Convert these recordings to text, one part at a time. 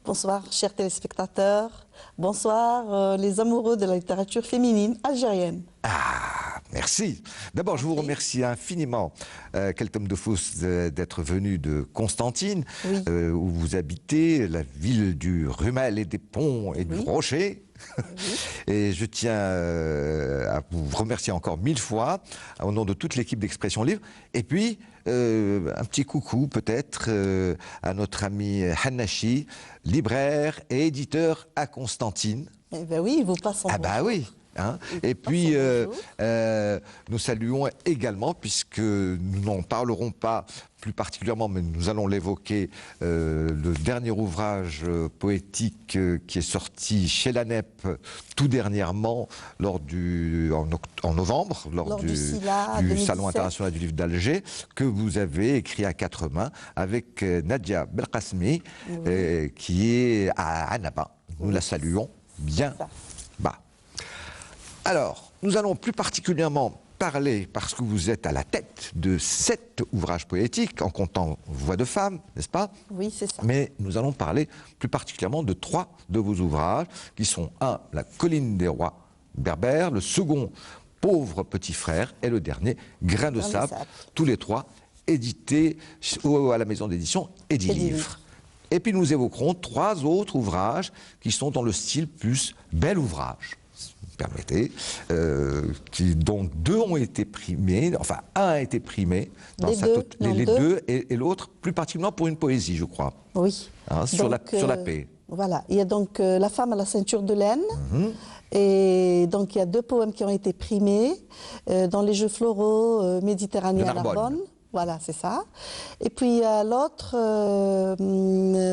Bonsoir, chers téléspectateurs. Bonsoir, les amoureux de la littérature féminine algérienne. Ah, merci. D'abord, je vous remercie infiniment, Keltom Dofous, d'être venu de Constantine, Oui. Où vous habitez, la ville du Rumel et des ponts et du Rocher. Oui. Et je tiens à vous remercier encore 1000 fois, au nom de toute l'équipe d'Expression Libre. Et puis, un petit coucou peut-être à notre ami Hanachi, libraire et éditeur à Constantine. Eh bien oui, vous passons. Ah bah oui. Hein. Et puis, nous saluons également, puisque nous n'en parlerons pas plus particulièrement, mais nous allons l'évoquer, le dernier ouvrage poétique qui est sorti chez la NEP tout dernièrement, en novembre, lors du Salon international du livre d'Alger, que vous avez écrit à 4 mains avec Nadia Belkacemi, qui est à Annaba. Nous la saluons bien bas. Alors, nous allons plus particulièrement parler, parce que vous êtes à la tête de 7 ouvrages poétiques, en comptant Voix de femme, n'est-ce pas? Oui, c'est ça. Mais nous allons parler plus particulièrement de 3 de vos ouvrages, qui sont un, La colline des rois berbères, le second, Pauvre petit frère, et le dernier, Grain de sable, tous les 3 édités à la maison d'édition Edilivre. Et puis nous évoquerons 3 autres ouvrages qui sont dans le style plus bel ouvrage. Permettez, donc 2 ont été primés, enfin un a été primé, dans les deux et l'autre plus particulièrement pour une poésie, je crois. Oui. Hein, sur la paix. Voilà, il y a donc La femme à la ceinture de laine, et donc il y a 2 poèmes qui ont été primés dans les Jeux floraux méditerranéens à Narbonne. Voilà, c'est ça. Et puis il y a l'autre,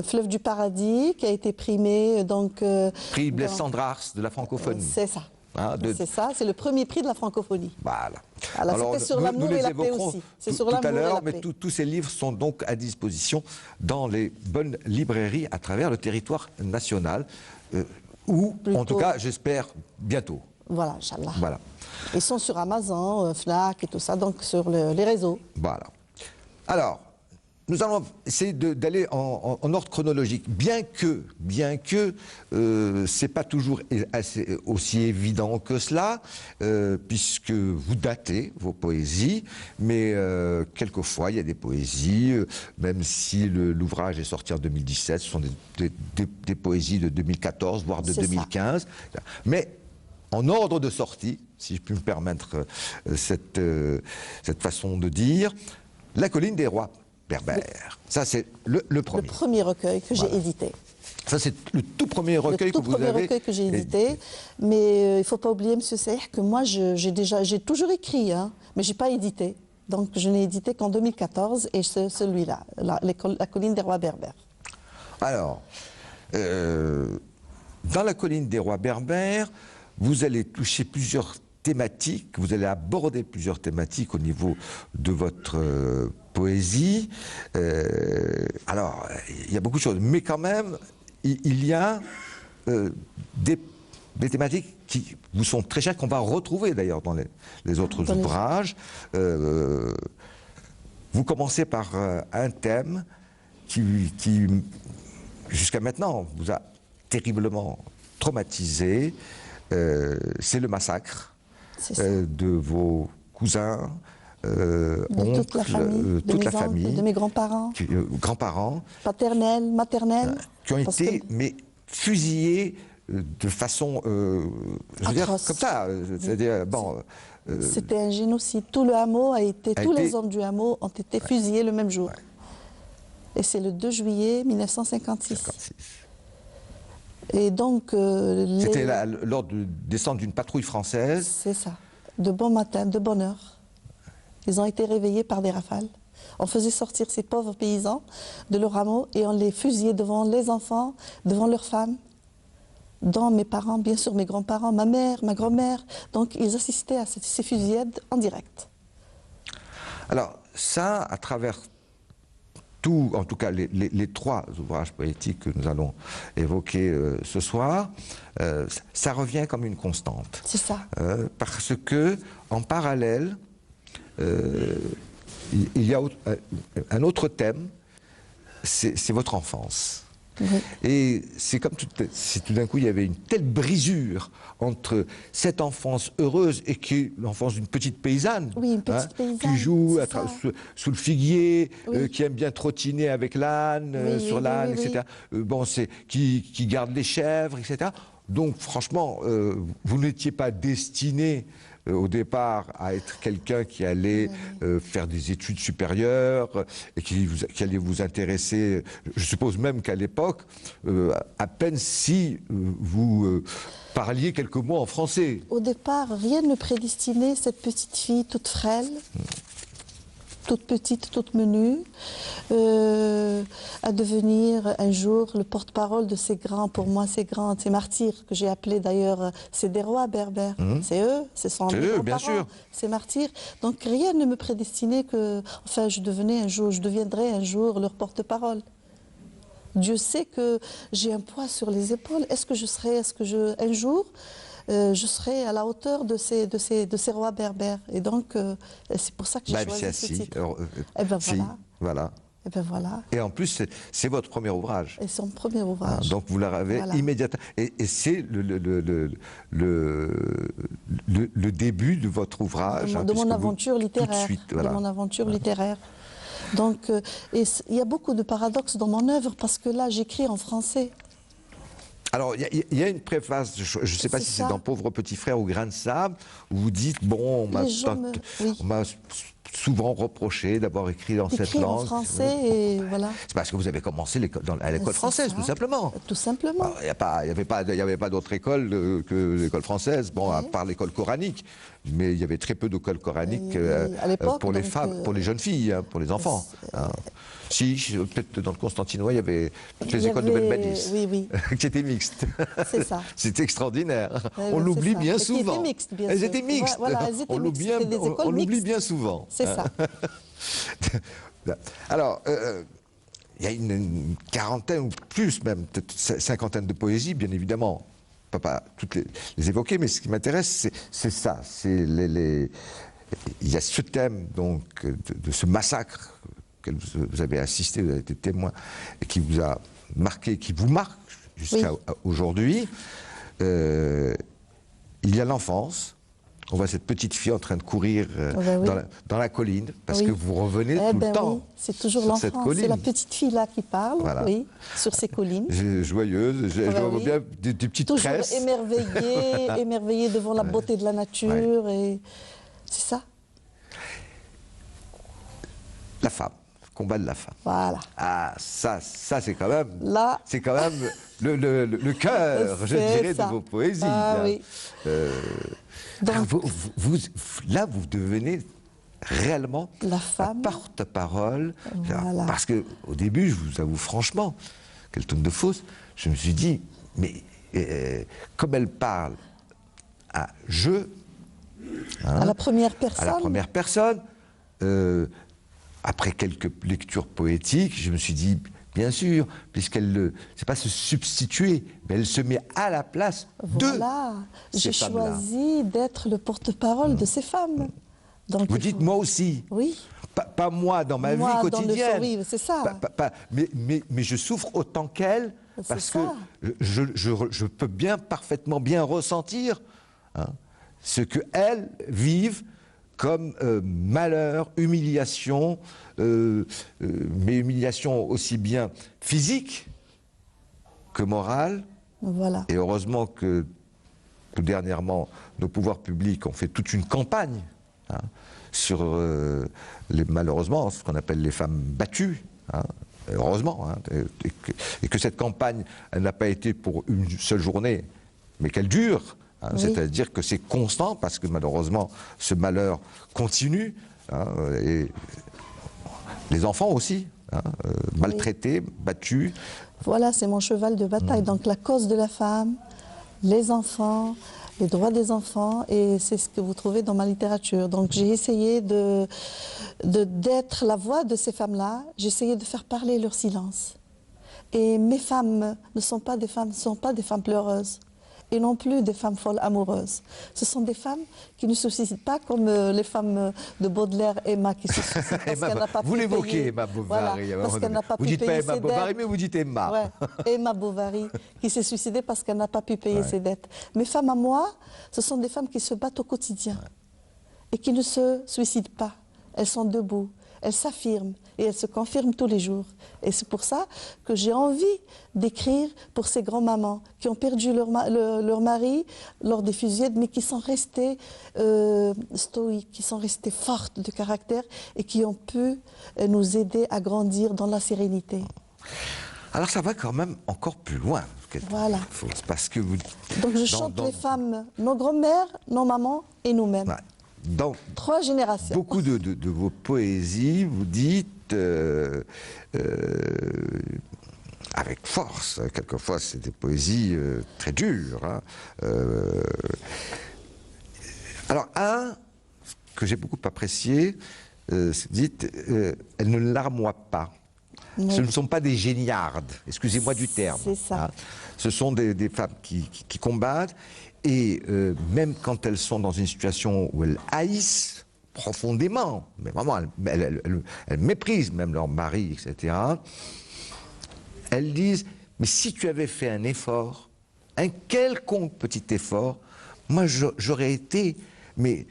Fleuve du paradis, qui a été primé. Prix Blaise Cendrars de la francophonie. C'est ça. Hein, c'est ça, c'est le premier prix de la francophonie. Voilà. Alors c'était sur l'amour et la paix aussi. C'est sur l'amour et la paix. Mais tous ces livres sont donc à disposition dans les bonnes librairies à travers le territoire national, ou en tout cas, j'espère, bientôt. Voilà, Inch'Allah. Voilà. Ils sont sur Amazon, Fnac et tout ça, donc sur les réseaux. Voilà. Alors, nous allons essayer d'aller en ordre chronologique, bien que c'est pas toujours aussi évident que cela, puisque vous datez vos poésies, mais quelquefois il y a des poésies, même si l'ouvrage est sorti en 2017, ce sont des poésies de 2014, voire de 2015, mais en ordre de sortie, si je puis me permettre cette façon de dire, La colline des rois berbères. Ça, c'est le premier. Le premier recueil que j'ai édité. Ça, c'est le tout premier recueil que vous avez... Le tout premier recueil que j'ai édité. Mais il ne faut pas oublier, M. Seyh, que moi, j'ai toujours écrit, hein, mais je n'ai pas édité. Donc, je n'ai édité qu'en 2014, et c'est celui-là, La colline des rois berbères. Alors, dans La colline des rois berbères, vous allez toucher plusieurs thématiques, vous allez aborder plusieurs thématiques au niveau de votre poésie. Alors, il y a beaucoup de choses, mais quand même, il y a des thématiques qui vous sont très chères, qu'on va retrouver d'ailleurs dans les autres ouvrages. Vous commencez par un thème qui jusqu'à maintenant, vous a terriblement traumatisé. C'est le massacre de vos cousins, oncles, toute la famille, de mes grands-parents, paternels, maternels, qui ont été fusillés de façon, je veux dire, comme ça. C'est-à-dire, bon, c'était un génocide. Tout le hameau tous les hommes du hameau ont été fusillés le même jour. Ouais. Et c'est le 2 juillet 1956. Et donc, c'était lors de descente d'une patrouille française. C'est ça. De bon matin, de bonne heure. Ils ont été réveillés par des rafales. On faisait sortir ces pauvres paysans de leur hameau et on les fusillait devant les enfants, devant leurs femmes, dont mes parents, bien sûr mes grands-parents, ma mère, ma grand-mère. Donc ils assistaient à ces fusillades en direct. Alors ça, à travers tout, en tout cas les 3 ouvrages poétiques que nous allons évoquer ce soir, ça revient comme une constante. C'est ça. Parce que, en parallèle, il y a un autre thème, c'est votre enfance. Oui. Et c'est comme si tout d'un coup il y avait une telle brisure entre cette enfance heureuse et qui est l'enfance d'une petite paysanne, Oui, une petite paysanne, qui joue c'est ça. sous le figuier, Oui. qui aime bien trottiner avec l'âne, Oui, sur oui, l'âne, oui, oui, etc. Bon, qui garde les chèvres, etc. Donc franchement, vous n'étiez pas destiné au départ à être quelqu'un qui allait faire des études supérieures et qui allait vous intéresser. Je suppose même qu'à l'époque, à peine si vous parliez quelques mots en français. Au départ, rien ne prédestinait cette petite fille toute frêle, toute petite, toute menue, à devenir un jour le porte-parole de ces grands, pour moi ces grands, ces martyrs que j'ai appelés d'ailleurs, c'est des rois berbères. C'est eux, ce sont mes eux, grands-parents, bien sûr. ces martyrs. Donc rien ne me prédestinait que, enfin, je deviendrai un jour leur porte-parole. Dieu sait que j'ai un poids sur les épaules. Un jour, je serai à la hauteur de ces rois berbères. Et donc, c'est pour ça que j'ai choisi ce titre. Et ben voilà. Voilà. Et ben voilà. Et en plus, c'est votre premier ouvrage. Et son premier ouvrage. Donc vous l'avez immédiatement. Et c'est le début de votre ouvrage. De mon aventure littéraire. Tout de suite, voilà. De mon aventure littéraire. Donc, il y a beaucoup de paradoxes dans mon œuvre parce que là, j'écris en français. Alors, il y a une préface, je ne sais pas si c'est dans Pauvre petit frère ou Grain de sable, où vous dites, bon, on m'a souvent reproché d'avoir écrit dans cette langue. En français, et voilà. C'est parce que vous avez commencé à l'école française, tout simplement. Tout simplement. Il n'y avait pas d'autre école que l'école française, bon, à part l'école coranique. Mais il y avait très peu d'écoles coraniques pour les femmes, pour les jeunes filles, pour les enfants. Si, peut-être dans le Constantinois, il y avait les écoles de Belle-Malice, qui étaient mixtes. C'est ça. C'était extraordinaire. On l'oublie bien souvent. Elles étaient mixtes, bien sûr. Elles étaient mixtes. Voilà, elles étaient mixtes. On l'oublie bien souvent. C'est ça. Alors, il y a une quarantaine ou plus, même peut-être cinquantaine de poésies, bien évidemment. On ne peut pas toutes les évoquer, mais ce qui m'intéresse, c'est ça. Il y a ce thème donc, de ce massacre auquel vous avez assisté, vous avez été témoin, et qui vous a marqué, qui vous marque jusqu'à aujourd'hui. Il y a l'enfance. On voit cette petite fille en train de courir dans la colline, parce que vous revenez tout le temps. C'est toujours l'enfance, c'est la petite fille là qui parle, sur ces collines. Joyeuse, je vois bien des petites tresses. Toujours émerveillée devant la beauté de la nature, et c'est ça. La femme, le combat de la femme. Voilà. Ah, ça c'est quand même, là, c'est quand même le cœur, je dirais, de vos poésies. Ah, oui. Donc, là, vous devenez réellement la femme, porte-parole. Voilà. Parce qu'au début, je vous avoue franchement, quelle tonne de fausse, je me suis dit, mais comme elle parle à je, à la première personne, après quelques lectures poétiques, je me suis dit, bien sûr, puisqu'elle c'est pas se substituer, mais elle se met à la place de ces femmes-là. J'ai choisi d'être le porte-parole de ces femmes. Donc, vous dites moi aussi. Oui. Pas moi dans ma vie quotidienne. Oui, c'est ça. Mais je souffre autant qu'elle parce que je peux parfaitement bien ressentir ce que elles vivent comme malheur, humiliation, mais humiliation aussi bien physique que morale. Voilà. Et heureusement que dernièrement, nos pouvoirs publics ont fait toute une campagne sur, malheureusement, ce qu'on appelle les femmes battues. Heureusement. Et que cette campagne, elle n'a pas été pour une seule journée, mais qu'elle dure. C'est-à-dire que c'est constant, parce que malheureusement, ce malheur continue. Et les enfants aussi, maltraités, battus. Voilà, c'est mon cheval de bataille. Donc la cause de la femme, les enfants, les droits des enfants, et c'est ce que vous trouvez dans ma littérature. Donc j'ai essayé d'être la voix de ces femmes-là, j'ai essayé de faire parler leur silence. Et mes femmes ne sont pas des femmes pleureuses. et non plus des femmes folles amoureuses. Ce sont des femmes qui ne se suicident pas comme les femmes de Baudelaire, Emma, qui se suicident parce qu'elle n'a pas pu payer. Vous l'évoquez, Emma Bovary. Voilà, parce qu'elle n'a pas vous pu dites pas payer Emma ses Bovary, dettes. mais vous dites Emma. Ouais, Emma Bovary, qui s'est suicidée parce qu'elle n'a pas pu payer ses dettes. Mes femmes à moi, ce sont des femmes qui se battent au quotidien et qui ne se suicident pas. Elles sont debout, elles s'affirment et elles se confirment tous les jours. Et c'est pour ça que j'ai envie d'écrire pour ces grands-mamans qui ont perdu leur mari lors des fusillades, mais qui sont restées stoïques, qui sont restées fortes de caractère et qui ont pu nous aider à grandir dans la sérénité. Alors ça va quand même encore plus loin. Voilà. Parce que vous... Donc je chante les femmes, nos grands-mères, nos mamans et nous-mêmes. Ouais. Dans 3 générations. Beaucoup de vos poésies, vous dites avec force, quelquefois c'est des poésies très dures. Hein. Alors un que j'ai beaucoup apprécié, dites, elles ne larmoient pas. Oui. Ce ne sont pas des géniardes, excusez-moi du terme. C'est ça. Hein. Ce sont des femmes qui combattent. Et même quand elles sont dans une situation où elles haïssent profondément, mais vraiment elles méprisent même leur mari, etc., elles disent, mais si tu avais fait un effort, un quelconque petit effort, moi j'aurais été, mais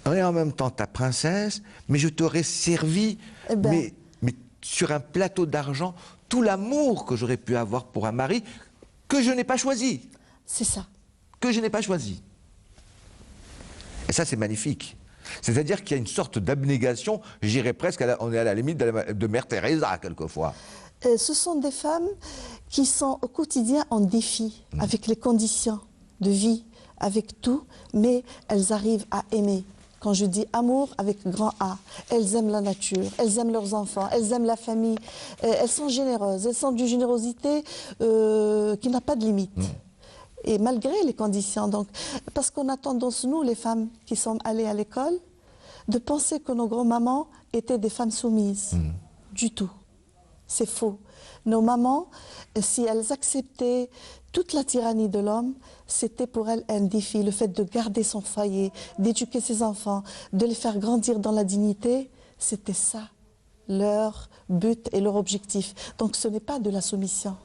en même temps ta princesse, mais je t'aurais servi, mais sur un plateau d'argent, tout l'amour que j'aurais pu avoir pour un mari que je n'ai pas choisi. C'est ça. Que je n'ai pas choisi. Et ça, c'est magnifique. C'est-à-dire qu'il y a une sorte d'abnégation, j'irais presque, on est à la limite de Mère Teresa, quelquefois. Ce sont des femmes qui sont au quotidien en défi, avec les conditions de vie, avec tout, mais elles arrivent à aimer. Quand je dis amour avec grand A, elles aiment la nature, elles aiment leurs enfants, elles aiment la famille, elles sont généreuses, elles sont d'une générosité qui n'a pas de limite. Et malgré les conditions, donc, parce qu'on a tendance, nous, les femmes qui sommes allées à l'école, de penser que nos grands-mamans étaient des femmes soumises. Du tout. C'est faux. Nos mamans, si elles acceptaient toute la tyrannie de l'homme, c'était pour elles un défi. Le fait de garder son foyer, d'éduquer ses enfants, de les faire grandir dans la dignité, c'était ça, leur but et leur objectif. Donc ce n'est pas de la soumission.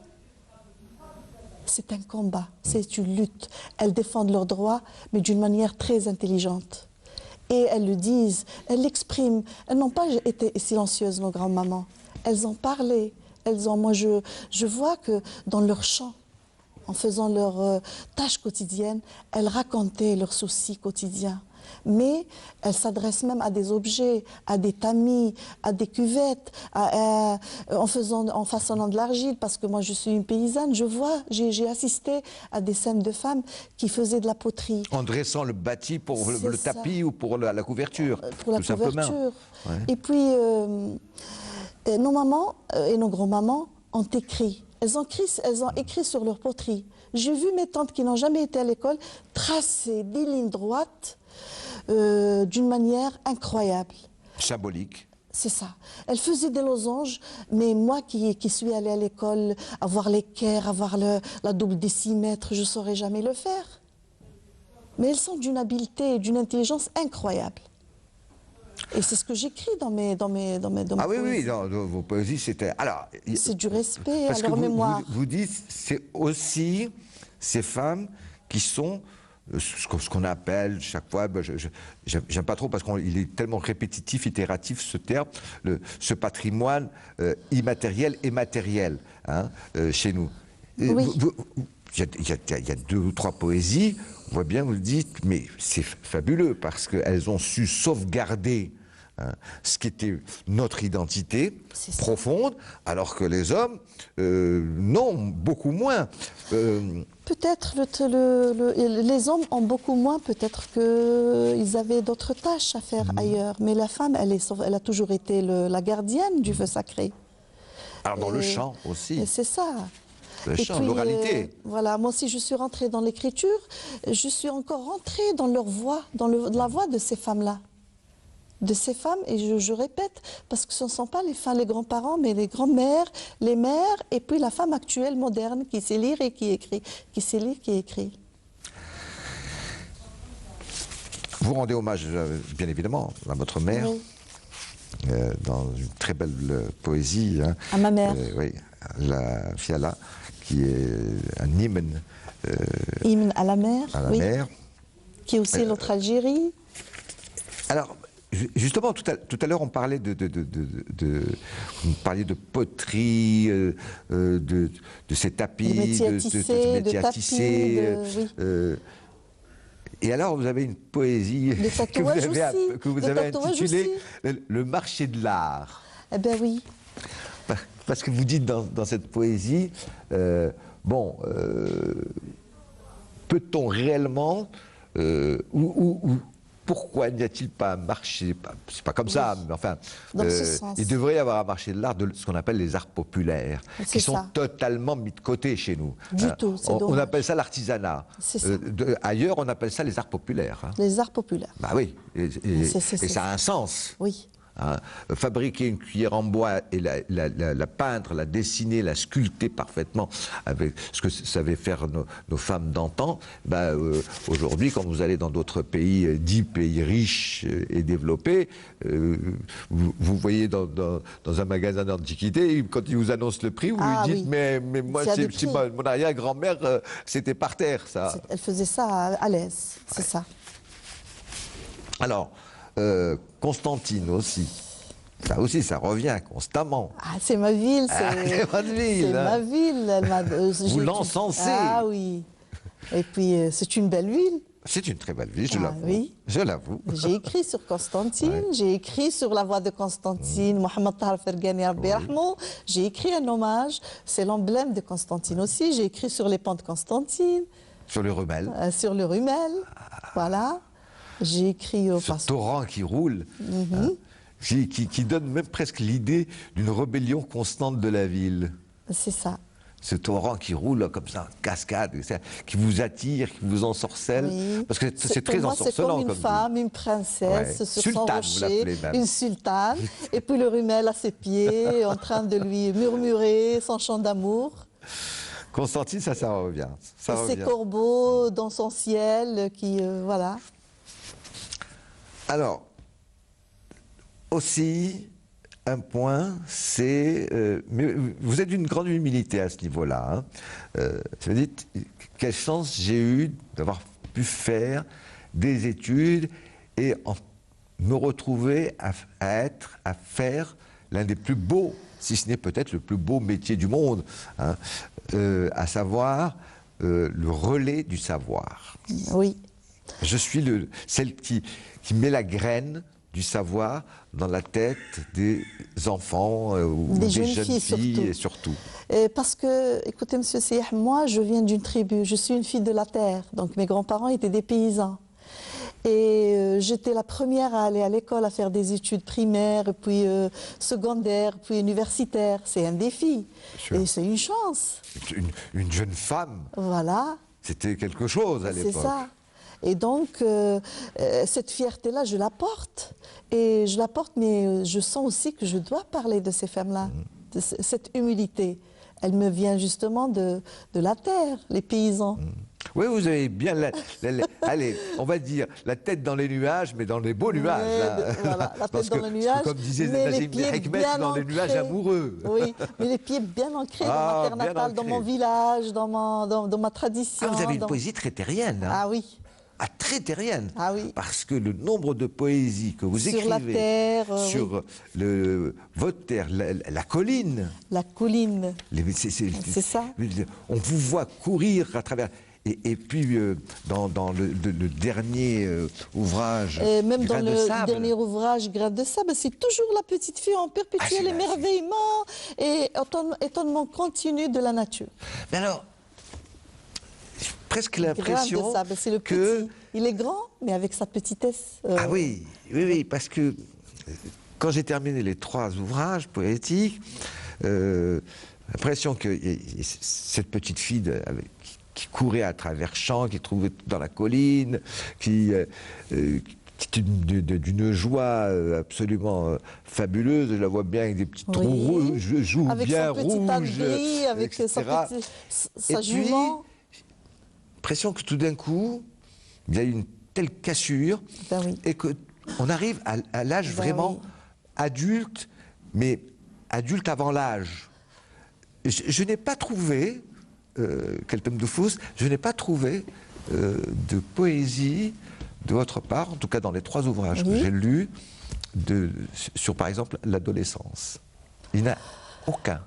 C'est un combat, c'est une lutte. Elles défendent leurs droits, mais d'une manière très intelligente. Et elles le disent, elles l'expriment. Elles n'ont pas été silencieuses, nos grands-mamans. Elles ont parlé. Moi, je vois que dans leur chant, en faisant leurs tâches quotidiennes, elles racontaient leurs soucis quotidiens. Mais elles s'adressent même à des objets, à des tamis, à des cuvettes, en façonnant de l'argile, parce que moi je suis une paysanne, j'ai assisté à des scènes de femmes qui faisaient de la poterie. En dressant le bâti pour le tapis ou pour la couverture, pour la couverture. Simplement. Ouais. Et puis, nos mamans et nos grands-mamans ont écrit. Elles ont écrit sur leur poterie. J'ai vu mes tantes qui n'ont jamais été à l'école tracer des lignes droites d'une manière incroyable. Symbolique. C'est ça. Elles faisaient des losanges, mais moi qui suis allée à l'école, avoir l'équerre, avoir la double décimètre, je ne saurais jamais le faire. Mais elles sont d'une habileté et d'une intelligence incroyable. Et c'est ce que j'écris dans mes Ah oui, oui, dans vos poésies, c'était... Alors, c'est du respect à leur mémoire. Vous dites, c'est aussi ces femmes qui sont ce qu'on appelle chaque fois, j'aime pas trop parce qu'il est tellement répétitif, itératif ce terme, ce patrimoine immatériel et matériel hein, chez nous. Oui. Il y a 2 ou 3 poésies, on voit bien, vous le dites, mais c'est fabuleux parce qu'elles ont su sauvegarder hein, ce qui était notre identité profonde, alors que les hommes, non, beaucoup moins. Peut-être les hommes ont beaucoup moins, peut-être qu'ils avaient d'autres tâches à faire ailleurs. Mais la femme, elle a toujours été la gardienne du feu sacré. Alors dans le chant aussi. C'est ça. Le chant, l'oralité. Voilà, moi aussi je suis rentrée dans l'écriture, je suis encore rentrée dans leur voix, dans la voix de ces femmes-là. De ces femmes, et je répète, parce que ce ne sont pas les grands-parents, mais les grands-mères, les mères, et puis la femme actuelle, moderne, qui sait lire et qui écrit. Qui sait lire, qui écrit. Vous rendez hommage, bien évidemment, à votre mère, Oui. dans une très belle poésie. Hein. À ma mère. Oui, la Fiala, qui est un hymne Hymne à la mer. à la Oui. mer. Qui est aussi l'autre Algérie. Alors, justement, tout à l'heure, on parlait vous parliez de poterie, de ces tapis, De métiers à tisser, de tissés. oui. Et alors, vous avez une poésie Le tatouage que vous Le avez tatouage intitulée aussi. Le marché de l'art. Eh bien oui. Parce que vous dites dans cette poésie, peut-on réellement, pourquoi n'y a-t-il pas un marché, c'est pas comme ça, mais enfin, Dans ce sens. il devrait y avoir un marché de l'art, de ce qu'on appelle les arts populaires, qui sont ça. totalement mis de côté chez nous. Du tout, c'est on dommage. appelle ça l'artisanat. C'est ça. Ailleurs, on appelle ça les arts populaires. Hein. Les arts populaires. Bah oui, et C'est ça a un sens. Oui. Hein, fabriquer une cuillère en bois et la peindre, la dessiner, la sculpter parfaitement avec ce que savaient faire nos femmes d'antan, aujourd'hui, quand vous allez dans d'autres pays, dits pays riches et développés, vous voyez dans un magasin d'antiquité, quand ils vous annoncent le prix, vous lui dites mais moi, mon arrière-grand-mère, c'était par terre, ça. Elle faisait ça à l'aise, c'est ça. Alors, Constantine aussi. Ça aussi, ça revient constamment. Ah, c'est ma ville, c'est votre ville. C'est ma ville. Vous l'encensez. Ah oui. Et puis, c'est une belle ville. C'est une très belle ville, je l'avoue. Oui. Je l'avoue. J'ai écrit sur Constantine, j'ai écrit sur la voix de Constantine, Mohamed Tahar Fergani Rabbi Yarhamou. J'ai écrit un hommage, c'est l'emblème de Constantine aussi. J'ai écrit sur les ponts de Constantine. Sur le Rumel. Sur le Rumel, voilà. J'ai écrit au ce torrent qui roule, hein, qui donne même presque l'idée d'une rébellion constante de la ville. C'est ça. Ce torrent qui roule comme ça, en cascade, qui vous attire, qui vous ensorcelle. Oui. Parce que c'est très ensorcelant. C'est comme une femme, une princesse sur sultane, son rocher, même. une sultane. Et puis le Rumel à ses pieds, en train de lui murmurer son chant d'amour. Constantine, ça revient. Et ses corbeaux dans son ciel, voilà. Alors, aussi, un point, c'est... mais vous êtes d'une grande humilité à ce niveau-là. Hein. Vous dites, quelle chance j'ai eu d'avoir pu faire des études et me retrouver à faire l'un des plus beaux, si ce n'est peut-être le plus beau métier du monde, hein, à savoir le relais du savoir. Oui. Je suis celle qui met la graine du savoir dans la tête des enfants ou des jeunes filles surtout. Parce que, écoutez, monsieur Seyah, moi, je viens d'une tribu, je suis une fille de la terre, donc mes grands-parents étaient des paysans. Et j'étais la première à aller à l'école, à faire des études primaires, puis secondaires, puis universitaires. C'est un défi. Et c'est une chance. Une jeune femme. Voilà. C'était quelque chose à l'époque. C'est ça. Et donc, cette fierté-là, je la porte. Et je la porte, mais je sens aussi que je dois parler de ces femmes-là, de cette humilité. Elle me vient justement de la terre, les paysans. Oui, vous avez bien, allez, on va dire, la tête dans les nuages, mais dans les beaux nuages. Voilà, la tête dans les nuages, comme disait mais Nazim les pieds Hikmet, bien dans les nuages amoureux. Oui, mais les pieds bien ancrés dans ma terre natale, dans mon village, dans ma tradition. Ah, vous avez une poésie très terrienne. Hein. Ah oui. Ah, très terrienne. Ah oui. Parce que le nombre de poésies que vous écrivez sur la terre, sur votre terre, la colline. La colline. C'est ça. On vous voit courir à travers. Et puis, dans le dernier ouvrage, même dans le dernier ouvrage, Grain de sable, c'est toujours la petite fille en perpétuel émerveillement et étonnement continu de la nature. Mais alors, j'ai presque l'impression Grain de sable, c'est le que... petit. Il est grand, mais avec sa petitesse. Ah oui, parce que quand j'ai terminé les 3 ouvrages poétiques, l'impression que cette petite fille qui courait à travers champs, qui trouvait dans la colline, qui d'une joie absolument fabuleuse. Je la vois bien avec des petites joues avec bien son petit rouges, gris, avec sa jument. L'impression que tout d'un coup, il y a une telle cassure Ben oui. et qu'on arrive à l'âge Ben vraiment oui. adulte, mais adulte avant l'âge. Je n'ai pas trouvé, Kelton Dufus, je n'ai pas trouvé de poésie de votre part, en tout cas dans les 3 ouvrages que j'ai lus, sur par exemple l'adolescence. Il n'y en a aucun.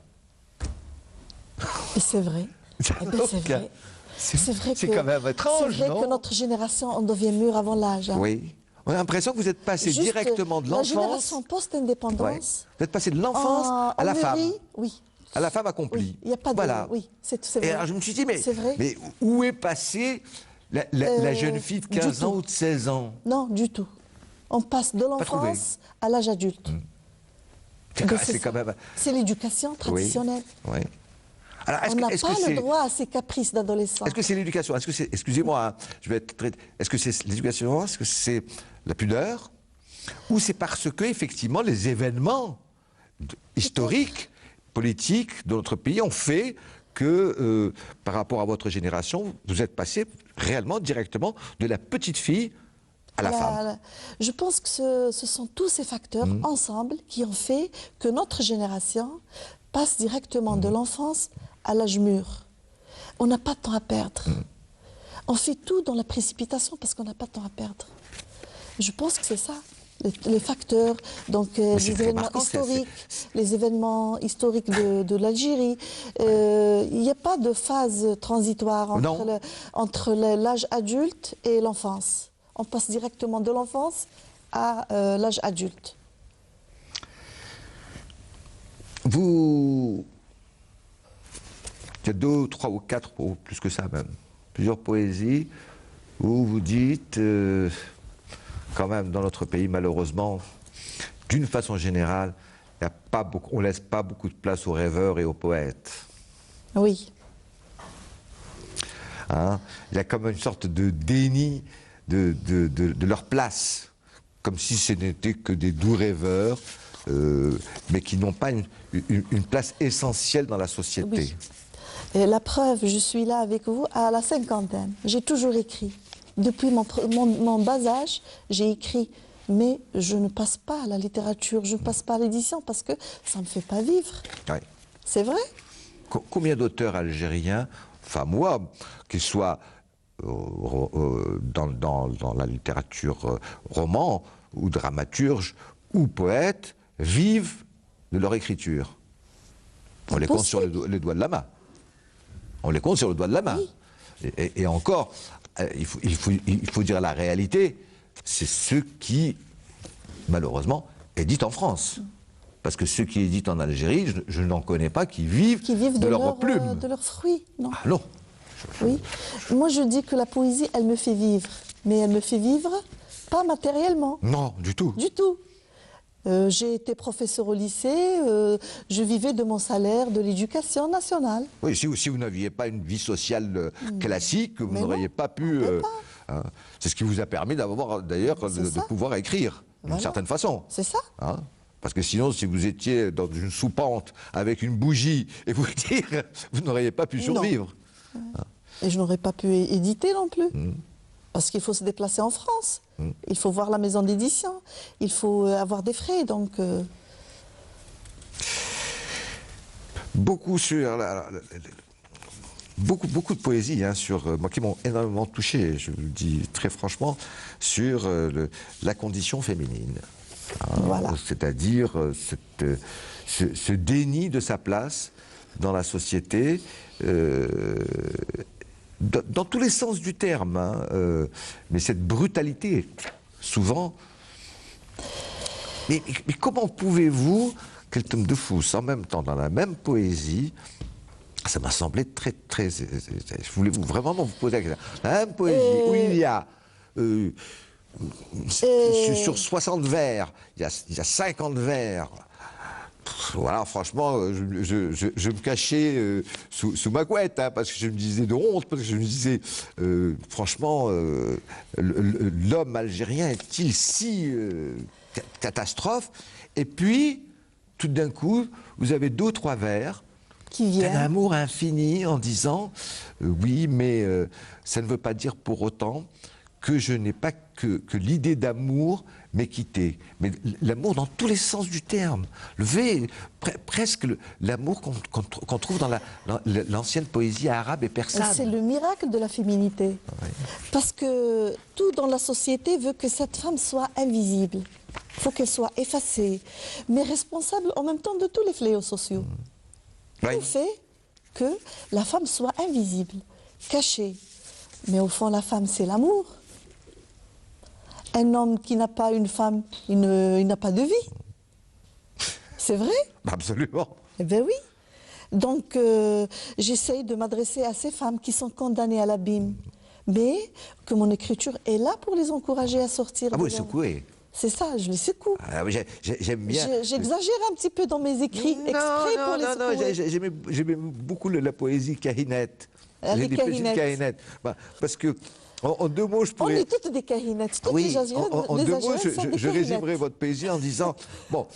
Et c'est vrai. Eh ben, c'est vrai. C'est vrai C'est que- quand même étrange, C'est vrai non? que notre génération, on devient mûr avant l'âge. Hein. Oui. On a l'impression que vous êtes passé Juste directement de la l'enfance. génération Ouais. post-indépendance. Vous êtes passé de l'enfance à la en femme. mûrie, oui. À la femme accomplie. Oui, il n'y a pas de... Voilà. Oui, c'est Et vrai. alors je me suis dit, C'est vrai. mais où est passée la jeune fille de du 15 ans tout. ou de 16 ans? Non, du tout. On passe de l'enfance à l'âge adulte. C'est Ben, quand, c'est quand même... C'est l'éducation traditionnelle. Oui. Alors, On n'a est-ce pas que le c'est... droit à ces caprices d'adolescents. Est-ce que c'est l'éducation? Est-ce que c'est, excusez-moi, hein, je vais être très... Est-ce que c'est l'éducation? Est-ce que c'est la pudeur? Ou c'est parce que, effectivement, les événements historiques, politiques de notre pays ont fait que, par rapport à votre génération, vous êtes passé réellement, directement, de la petite fille à la femme. Je pense que ce sont tous ces facteurs ensemble qui ont fait que notre génération passe directement de l'enfance à l'âge mûr. On n'a pas de temps à perdre. On fait tout dans la précipitation parce qu'on n'a pas de temps à perdre. Je pense que c'est ça. Les facteurs, donc c'est les très événements marquant, historiques, les événements historiques de l'Algérie. Il n'y a pas de phase transitoire entre l'âge adulte et l'enfance. On passe directement de l'enfance à l'âge adulte. Vous... Il y a 2, 3 ou 4, ou plus que ça même, plusieurs poésies où vous dites, quand même dans notre pays, malheureusement, d'une façon générale, il y a pas beaucoup, on ne laisse pas beaucoup de place aux rêveurs et aux poètes. Oui. Hein? Il y a comme une sorte de déni de leur place, comme si ce n'étaient que des doux rêveurs, mais qui n'ont pas une place essentielle dans la société. Oui. Et la preuve, je suis là avec vous à la 50aine. J'ai toujours écrit. Depuis mon bas âge, j'ai écrit. Mais je ne passe pas à la littérature, je ne passe pas à l'édition parce que ça ne me fait pas vivre. Oui. C'est vrai? Combien d'auteurs algériens, enfin moi, qu'ils soient dans la littérature roman ou dramaturge ou poète, vivent de leur écriture? On les compte sur les doigts de la main. On les compte sur le doigt de la main. Oui. Et encore, il faut dire la réalité, c'est ceux qui, malheureusement, éditent en France. Parce que ceux qui éditent en Algérie, je n'en connais pas qui vivent de leurs plumes. De leurs fruits, non. Ah non. Oui. Moi, je dis que la poésie, elle me fait vivre. Mais elle me fait vivre pas matériellement. Non, du tout. Du tout. J'ai été professeur au lycée, je vivais de mon salaire de l'éducation nationale. Oui, si vous n'aviez pas une vie sociale classique, vous n'auriez pas pu... Hein, c'est ce qui vous a permis d'avoir, d'ailleurs, de pouvoir écrire, d'une certaine façon. C'est ça. Hein, parce que sinon, si vous étiez dans une soupente avec une bougie et vous dire, vous n'auriez pas pu survivre. Hein. Et je n'aurais pas pu éditer non plus. Parce qu'il faut se déplacer en France. Il faut voir la maison d'édition. Il faut avoir des frais. Donc, beaucoup sur beaucoup de poésie moi, qui m'ont énormément touché, je vous le dis très franchement, sur la condition féminine. Voilà. C'est-à-dire ce déni de sa place dans la société, dans tous les sens du terme, mais cette brutalité, souvent. Mais comment pouvez-vous, Kelton Dufus, en même temps, dans la même poésie, ça m'a semblé très, très... Je voulais vraiment vous poser la question. La même poésie où il y a... sur 60 vers, il y a 50 vers. Voilà, franchement, je me cachais sous ma couette, parce que je me disais de honte, parce que je me disais, franchement, l'homme algérien est-il si catastrophe? Et puis, tout d'un coup, vous avez 2 ou 3 vers d'un amour infini en disant, oui, mais ça ne veut pas dire pour autant que je n'ai pas que l'idée d'amour m'ait quitté. Mais l'amour dans tous les sens du terme. Presque l'amour qu'on trouve dans l'ancienne poésie arabe et persane. C'est le miracle de la féminité. Oui. Parce que tout dans la société veut que cette femme soit invisible. Il faut qu'elle soit effacée, mais responsable en même temps de tous les fléaux sociaux. Oui. Tout fait que la femme soit invisible, cachée. Mais au fond, la femme, c'est l'amour. Un homme qui n'a pas une femme, il n'a pas de vie. C'est vrai? Absolument. Eh bien oui. Donc, j'essaye de m'adresser à ces femmes qui sont condamnées à l'abîme. Mais que mon écriture est là pour les encourager à sortir. Ah oui, secouer. C'est ça, je les secoue. Ah, j'aime bien. J'exagère un petit peu dans mes écrits, exprès pour les secouer. Non, j'aimais beaucoup la poésie kahinette. Les des petites kahinettes. Bah, parce que, en 2 mots, je pourrais... On est toutes des kahinettes. Oui, en 2 mots, je résumerai votre poésie en disant, bon,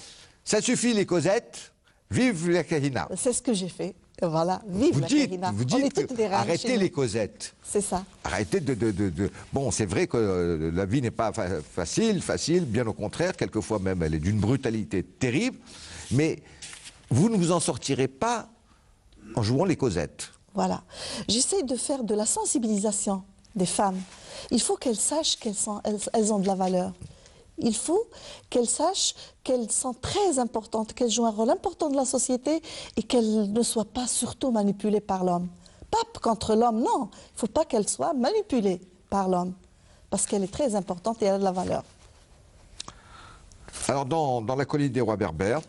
ça suffit les causettes, vive la kahina. C'est ce que j'ai fait. Voilà, vive la kahina. Vous dites, arrêtez les causettes. C'est ça. Arrêtez Bon, c'est vrai que la vie n'est pas facile, bien au contraire, quelquefois même elle est d'une brutalité terrible, mais vous ne vous en sortirez pas en jouant les causettes. Voilà. J'essaie de faire de la sensibilisation des femmes. Il faut qu'elles sachent qu'elles ont de la valeur. Il faut qu'elles sachent qu'elles sont très importantes, qu'elles jouent un rôle important dans la société et qu'elles ne soient pas surtout manipulées par l'homme. Pas contre l'homme, non. Il ne faut pas qu'elles soient manipulées par l'homme. Parce qu'elle est très importante et elle a de la valeur. Alors, dans la colline des rois berbères,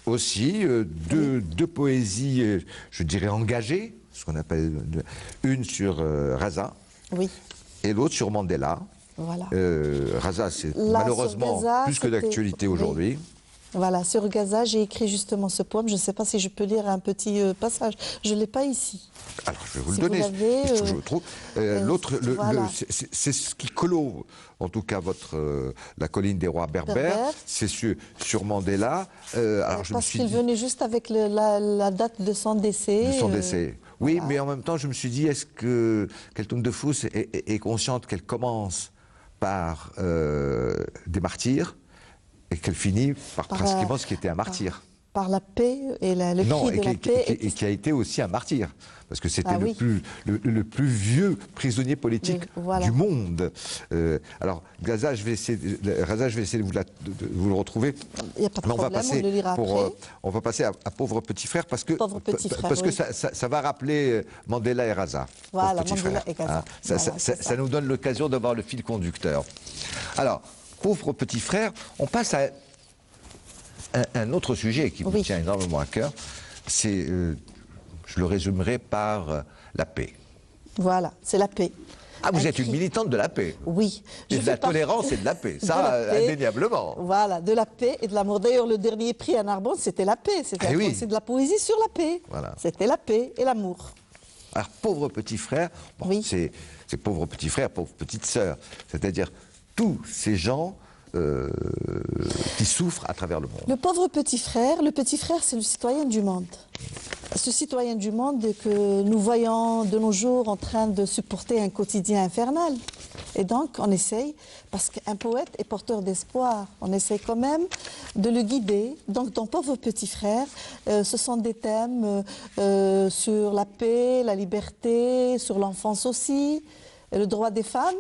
aussi, deux poésies, je dirais, engagées, ce qu'on appelle une sur Raza, oui, et l'autre sur Mandela. Voilà. Raza, c'est malheureusement Gaza, plus que d'actualité aujourd'hui. Oui. Voilà, sur Gaza, j'ai écrit justement ce poème. Je ne sais pas si je peux lire un petit passage. Je ne l'ai pas ici. Alors, je vais vous le donner. Je trouve. L'autre, voilà. C'est ce qui clôt, en tout cas, la colline des rois berbères. C'est sur Mandela. Alors, parce qu'il venait juste avec la date de son décès. De son décès. Oui, voilà. Mais en même temps, je me suis dit, est-ce que Keltoun de Fous est consciente qu'elle commence par des martyrs et qu'elle finit par pratiquement ce qui était un martyr. Par la paix et le cri de la paix. Et qui a été aussi un martyr, parce que c'était le plus vieux prisonnier politique du monde. Alors, Gaza, je vais essayer de vous le retrouver. Il n'y a pas de problème, on le lira après. On va passer à Pauvre Petit Frère, parce que ça va rappeler Mandela et Raza. Voilà, Mandela et Gaza. Ça nous donne l'occasion d'avoir le fil conducteur. Alors, Pauvre Petit Frère, on passe à un autre sujet qui me tient énormément à cœur. C'est, je le résumerai par la paix. Voilà, c'est la paix. Ah, vous êtes une militante de la paix. Oui. Et de la tolérance et de la paix, ça, indéniablement. Voilà, de la paix et de l'amour. D'ailleurs, le dernier prix à Narbonne, c'était la paix. C'était de la poésie sur la paix. Voilà. C'était la paix et l'amour. Alors, Pauvre Petit Frère, bon, c'est Pauvre Petit Frère, Pauvre Petite Sœur. C'est-à-dire tous ces gens qui souffrent à travers le monde. Le petit frère, c'est le citoyen du monde. Ce citoyen du monde que nous voyons de nos jours en train de supporter un quotidien infernal. Et donc, on essaye, parce qu'un poète est porteur d'espoir, on essaye quand même de le guider. Donc, dans Pauvre Petit Frère, ce sont des thèmes sur la paix, la liberté, sur l'enfance aussi, le droit des femmes,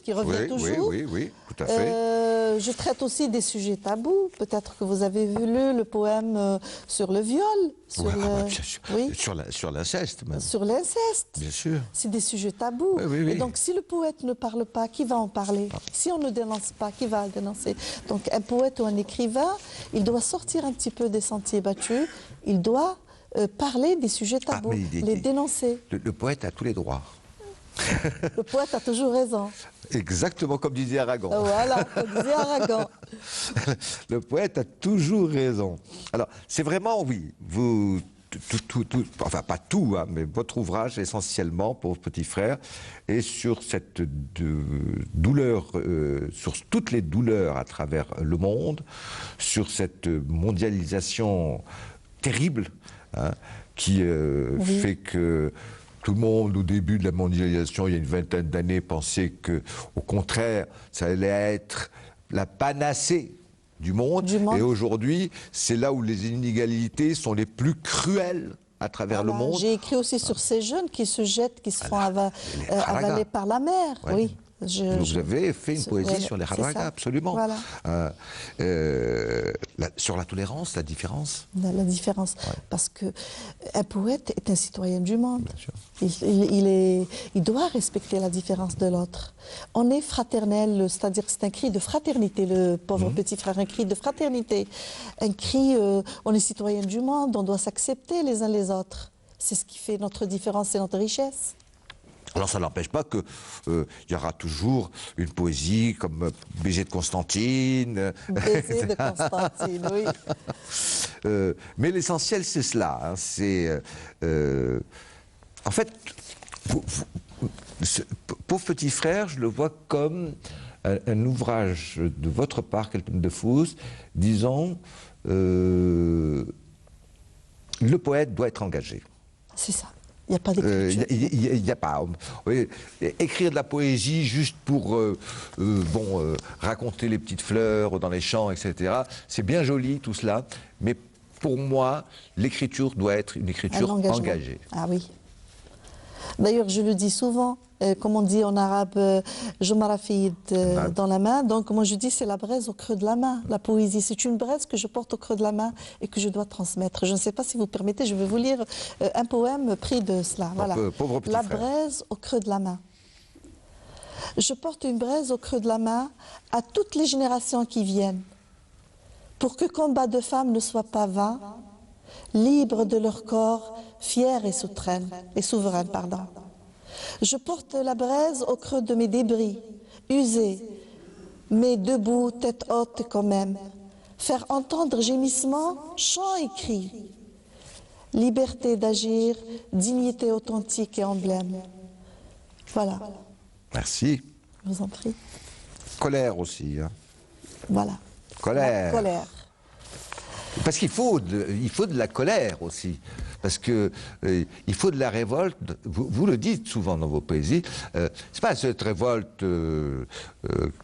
qui revient toujours. Oui, tout à fait. Je traite aussi des sujets tabous. Peut-être que vous avez lu le poème sur le viol. Sur l'inceste même. Sur l'inceste. Bien sûr. C'est des sujets tabous. Et donc, si le poète ne parle pas, qui va en parler? Si on ne dénonce pas, qui va le dénoncer? Donc, un poète ou un écrivain, il doit sortir un petit peu des sentiers battus. Il doit parler des sujets tabous, les dénoncer. Le poète a tous les droits. Le poète a toujours raison. Exactement comme disait Aragon. Voilà, comme disait Aragon. Le poète a toujours raison. Alors, c'est vraiment, oui, vous, enfin pas tout, mais votre ouvrage essentiellement, Pauvre Petit Frère, est sur cette douleur, sur toutes les douleurs à travers le monde, sur cette mondialisation terrible, qui fait que Tout le monde, au début de la mondialisation, il y a une vingtaine d'années, pensait que, au contraire, ça allait être la panacée du monde. Et aujourd'hui, c'est là où les inégalités sont les plus cruelles à travers le monde. J'ai écrit aussi sur ces jeunes qui se jettent, qui se font avaler par la mer. Ouais. Oui. Vous avez fait une poésie sur les Haragas, absolument. Voilà. Sur la tolérance, la différence. La différence. Ouais. Parce qu'un poète est un citoyen du monde. Bien sûr. Il doit respecter la différence de l'autre. On est fraternel, c'est-à-dire que c'est un cri de fraternité, le pauvre petit frère, un cri de fraternité. Un cri, on est citoyen du monde, on doit s'accepter les uns les autres. C'est ce qui fait notre différence et notre richesse. Alors ça n'empêche pas qu'il y aura toujours une poésie comme Baiser de Constantine. Baiser de Constantine, oui. Mais l'essentiel, c'est cela. Hein, c'est, en fait, ce pauvre petit frère, je le vois comme un ouvrage de votre part, Kelten de Fous, disant le poète doit être engagé. C'est ça. Il n'y a pas d'écriture. Il n'y a pas. Oui, écrire de la poésie juste pour raconter les petites fleurs dans les champs, etc. C'est bien joli tout cela, mais pour moi, l'écriture doit être une écriture engagée. Ah oui. D'ailleurs, je le dis souvent, comme on dit en arabe, je m'arrafide dans la main. Donc, moi, je dis, c'est la braise au creux de la main. La poésie, c'est une braise que je porte au creux de la main et que je dois transmettre. Je ne sais pas si vous permettez, je vais vous lire un poème pris de cela. Voilà. Pauvre petit la frère. braise au creux de la main. Je porte une braise au creux de la main à toutes les générations qui viennent, pour que combat de femmes ne soit pas vain, libres de leur corps, fiers et souveraines. Je porte la braise au creux de mes débris, usés, mais debout, tête haute quand même, faire entendre gémissements, chants et cris. Liberté d'agir, dignité authentique et emblème. Voilà. Merci. Je vous en prie. Colère aussi. Hein. Voilà. Colère. La colère. Parce qu'il faut de la colère aussi. Parce que il faut de la révolte. Vous le dites souvent dans vos poésies. C'est pas cette révolte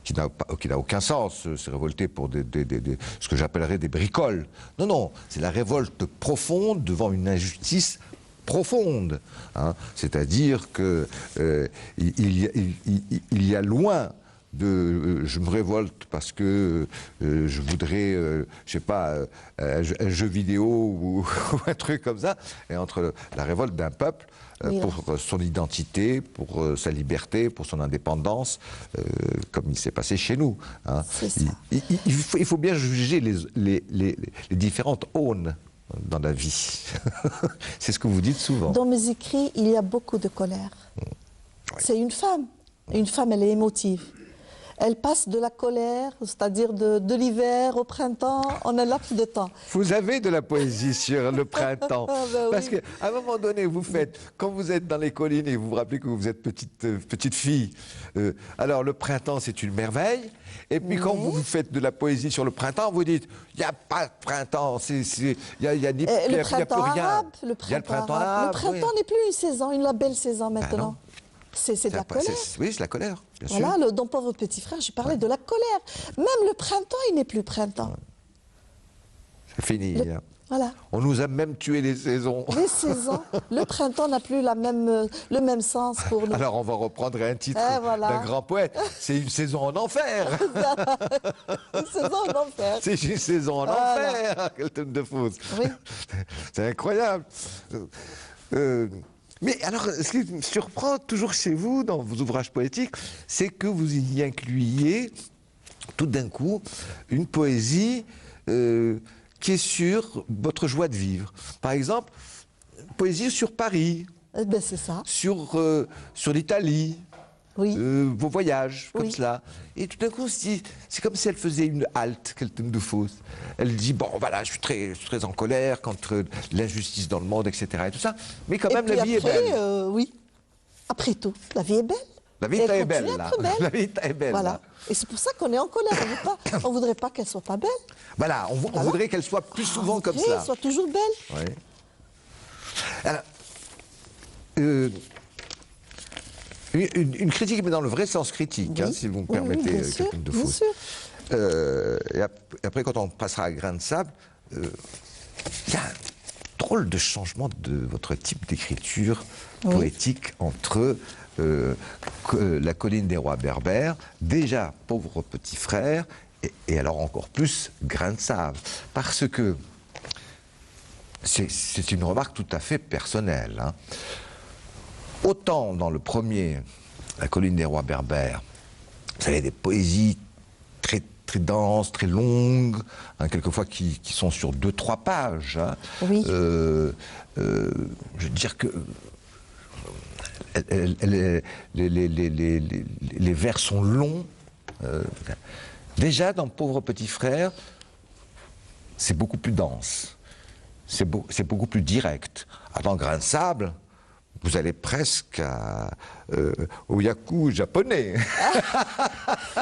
qui n'a aucun sens. Se révolter pour ce que j'appellerais des bricoles. Non, non. C'est la révolte profonde devant une injustice profonde. Hein. C'est-à-dire que il y a loin de je me révolte parce que je voudrais, je sais pas, un jeu vidéo ou un truc comme ça, et entre la révolte d'un peuple pour son identité, pour sa liberté, pour son indépendance, comme il s'est passé chez nous. Hein. Il faut bien juger les différentes aûnes dans la vie. C'est ce que vous dites souvent. Dans mes écrits, il y a beaucoup de colère. Oui. C'est une femme. Une femme, elle est émotive. Elle passe de la colère, c'est-à-dire de l'hiver au printemps, en un laps de temps. Vous avez de la poésie sur le printemps. Parce oui. qu'à un moment donné, vous faites, quand vous êtes dans les collines et vous vous rappelez que vous êtes petite fille, alors le printemps, c'est une merveille. Et puis quand vous faites de la poésie sur le printemps, vous dites, il n'y a pas de printemps, il n'y a plus rien. Le printemps n'est plus une saison, une belle saison maintenant. C'est de la colère. Oui, c'est la colère, bien sûr. Voilà, dans Pauvre petit frère, je parlais de la colère. Même le printemps, il n'est plus printemps. C'est fini. Voilà. On nous a même tué les saisons. Les saisons. Le printemps n'a plus le même sens pour nous. Alors on va reprendre un titre d'un grand poète. C'est une saison en enfer. Une saison en enfer. C'est une saison en enfer, Kelten de Fous. Oui. C'est incroyable. Mais alors, ce qui me surprend toujours chez vous, dans vos ouvrages poétiques, c'est que vous y incluiez, tout d'un coup, une poésie qui est sur votre joie de vivre. Par exemple, poésie sur Paris. Ben c'est ça. Sur l'Italie. Oui. Vos voyages, comme cela. Et tout d'un coup, c'est comme si elle faisait une halte, Kelten de Fous. Elle dit, bon, voilà, je suis très en colère contre l'injustice dans le monde, etc. et tout ça. Mais quand même, la vie est belle. Oui. Après tout, la vie est belle. La vie est belle, là. La vie est belle, voilà. là. Et c'est pour ça qu'on est en colère. On ne voudrait pas qu'elle soit pas belle. Voilà, on voudrait qu'elle soit plus souvent comme ça. Qu'elle soit toujours belle. Oui. Alors, une critique, mais dans le vrai sens critique, Oui. hein, si vous me Oui, permettez, bien sûr, Catherine bien Defoe. sûr. Et après, quand on passera à Grain de sable, il y a un drôle de changement de votre type d'écriture poétique entre la colline des rois berbères, déjà Pauvre petit frère, et alors encore plus Grain de sable. Parce que c'est une remarque tout à fait personnelle, hein. Autant dans le premier, La colline des rois berbères, vous avez des poésies très, très denses, très longues, hein, quelquefois qui sont sur 2-3 pages. Hein. Oui. Je veux dire que les vers sont longs. Déjà, dans Pauvre petit frère, c'est beaucoup plus dense. C'est beaucoup plus direct. Dans Grain de sable, vous allez presque au yaku japonais.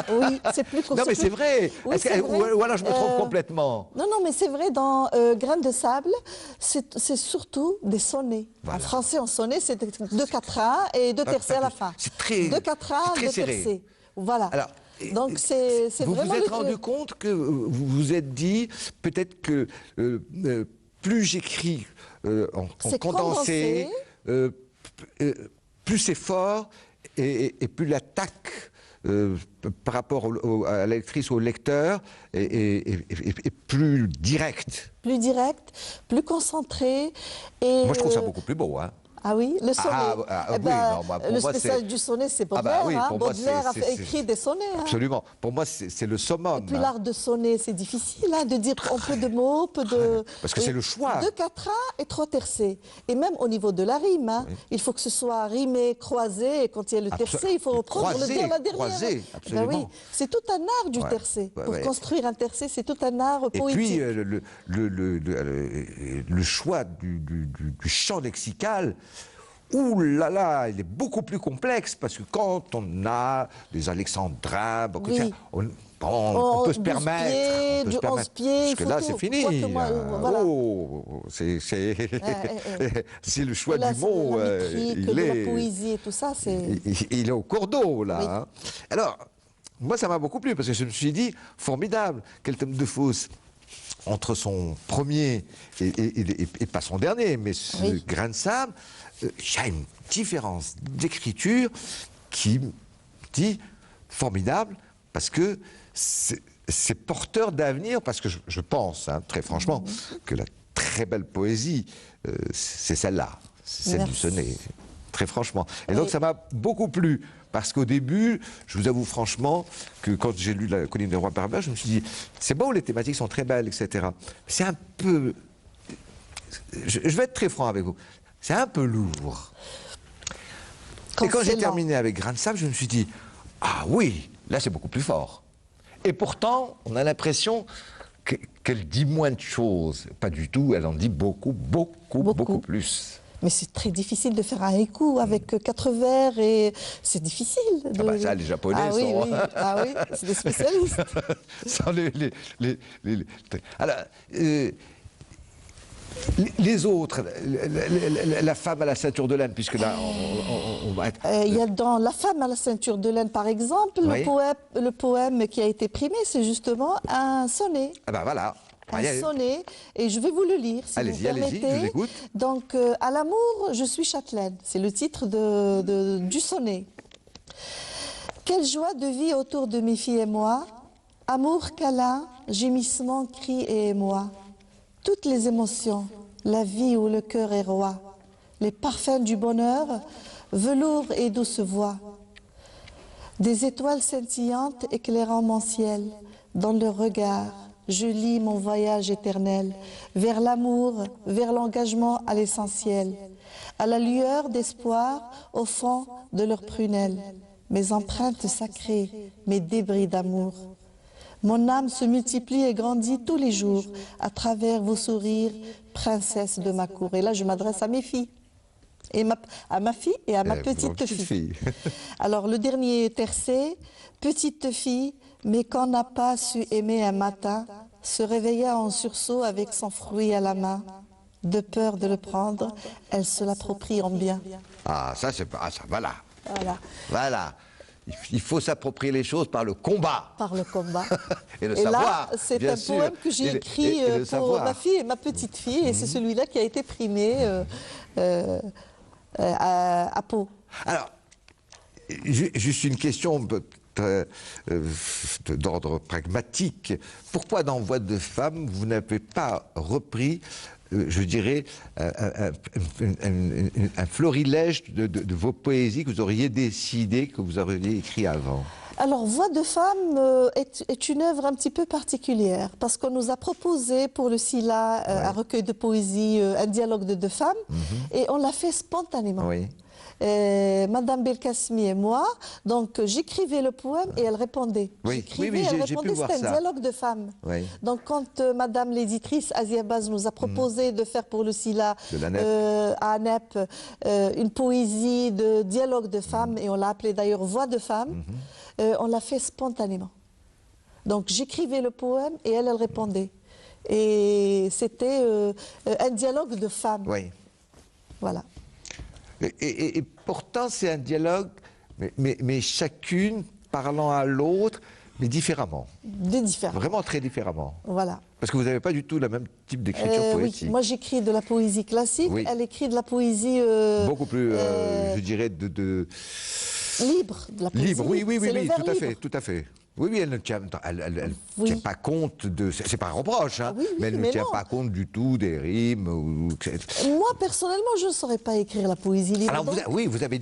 Oui, c'est plus Non, mais c'est vrai. Oui, c'est vrai. Ou alors je me trompe complètement. Non, non, mais c'est vrai, dans Grain de sable, c'est surtout des sonnets. Voilà. En français, en sonnet, c'est 2 quatrains et 2 tercets à la fin. C'est très 2 quatrains, très 2 serré. tercets. Voilà. Alors, donc c'est vous vraiment... vous êtes rendu compte que vous vous êtes dit peut-être que plus j'écris en condensé, plus c'est fort et plus l'attaque par rapport à la lectrice ou au lecteur est plus directe. Plus direct, plus concentré. Et Moi je trouve ça beaucoup plus beau. Hein. Ah oui, le sonnet. Oui, non, pour le moi, spécial du sonnet, c'est Baudelaire. oui, pour moi, Baudelaire a écrit des sonnets. Hein. Absolument. Pour moi, c'est le summum. Et puis l'art de sonnet, c'est difficile de dire en peu de mots, peu de... Parce que c'est le choix. 2 quatrains et 3 tercets. Et même au niveau de la rime, il faut que ce soit rimé, croisé. Et quand il y a le tercet, il faut reprendre le dire la dernière. Croisé, absolument. Oui. C'est tout un art du tercet. Pour construire un tercet, c'est tout un art poétique. Et puis, le choix du champ lexical, ouh là là, il est beaucoup plus complexe parce que quand on a des alexandrins, on peut se permettre. Du 11 pieds. Parce que là, c'est fini. Voilà. C'est le choix là, du mot. La poésie et tout ça, c'est... Il est au cours d'eau, là. Oui. Hein. Alors, moi, ça m'a beaucoup plu parce que je me suis dit, formidable, quel thème de fausse. Entre son premier et pas son dernier, mais ce Grain de sable, il y a une différence d'écriture qui me dit formidable parce que c'est porteur d'avenir, parce que je pense, hein, très franchement, que la très belle poésie, c'est celle-là, c'est celle du sonnet, très franchement. Et donc ça m'a beaucoup plu. Parce qu'au début, je vous avoue franchement que quand j'ai lu La colline des rois berbères, je me suis dit, c'est beau, les thématiques sont très belles, etc. C'est un peu... Je vais être très franc avec vous. C'est un peu lourd. Et quand j'ai terminé avec Grain de sable, je me suis dit, ah oui, là c'est beaucoup plus fort. Et pourtant, on a l'impression qu'elle dit moins de choses. Pas du tout, elle en dit beaucoup plus. Mais c'est très difficile de faire un haïku avec 4 vers et c'est difficile. Ça, les Japonais sont... oui, c'est des spécialistes. Alors, les autres, la femme à la ceinture de laine, puisque là, on va être... Il y a dans La femme à la ceinture de laine, par exemple, le poème qui a été primé, c'est justement un sonnet. Ah ben voilà. Un sonnet, et je vais vous le lire, si vous permettez. Allez-y, je vous écoute. Donc, à l'amour, je suis châtelaine. C'est le titre du sonnet. Quelle joie de vie autour de mes filles et moi, amour, câlin, gémissement, cri et émoi. Toutes les émotions, la vie où le cœur est roi, les parfums du bonheur, velours et douce voix. Des étoiles scintillantes éclairant mon ciel, dans leur regard, je lis mon voyage éternel, vers l'amour, vers l'engagement à l'essentiel, à la lueur d'espoir au fond de leurs prunelles, mes empreintes sacrées, mes débris d'amour. Mon âme se multiplie et grandit tous les jours à travers vos sourires, princesse de ma cour. Et là, je m'adresse à mes filles, à ma fille et à ma petite fille. Alors, le dernier tercet, petite fille, mais qu'on n'a pas su aimer un matin, se réveilla en sursaut avec son fruit à la main. de peur de le prendre, elle se l'approprie en bien. Ah, ça, c'est pas. Ah, ça, voilà. Voilà, Voilà. Il faut s'approprier les choses par le combat. par le combat. Et le Et savoir. là, c'est bien un sûr. poème que j'ai Et le- écrit et le pour savoir. ma fille et ma petite fille, et c'est celui-là qui a été primé à Pau. Alors, juste une question d'ordre pragmatique. Pourquoi dans Voix de femme, vous n'avez pas repris, je dirais, un florilège de vos poésies que vous auriez décidé, que vous auriez écrit avant? Alors, Voix de femme est une œuvre un petit peu particulière parce qu'on nous a proposé pour le SILA un recueil de poésie, un dialogue de deux femmes, et on l'a fait spontanément. Oui. Madame Belkacemi et moi, donc j'écrivais le poème et elle répondait. Oui, J'écrivais, oui, elle j'ai pu répondait, voir c'était un ça. dialogue de femmes. Oui. Donc quand Madame l'éditrice Asia Baz nous a proposé de faire pour le SILA De la NEP. à ANEP une poésie de dialogue de femmes, et on l'a appelé d'ailleurs Voix de femme, on l'a fait spontanément. Donc j'écrivais le poème et elle répondait. Et c'était un dialogue de femmes. Oui. Voilà. Et pourtant, c'est un dialogue, mais chacune parlant à l'autre, mais différemment. Des différents. Vraiment très différemment. Voilà. Parce que vous n'avez pas du tout le même type d'écriture Oui, poétique. moi j'écris de la poésie classique, Oui. elle écrit de la poésie Beaucoup plus, je dirais, libre. De la poésie libre. Oui, oui, oui, c'est le oui, vers tout à libre. fait, tout à fait. Oui, oui, elle ne tient, Oui. tient pas compte de. C'est pas un reproche, hein, Oui, oui, mais elle ne mais tient non. pas compte du tout des rimes. Moi personnellement, je ne saurais pas écrire la poésie libre. Alors, donc, oui, vous avez.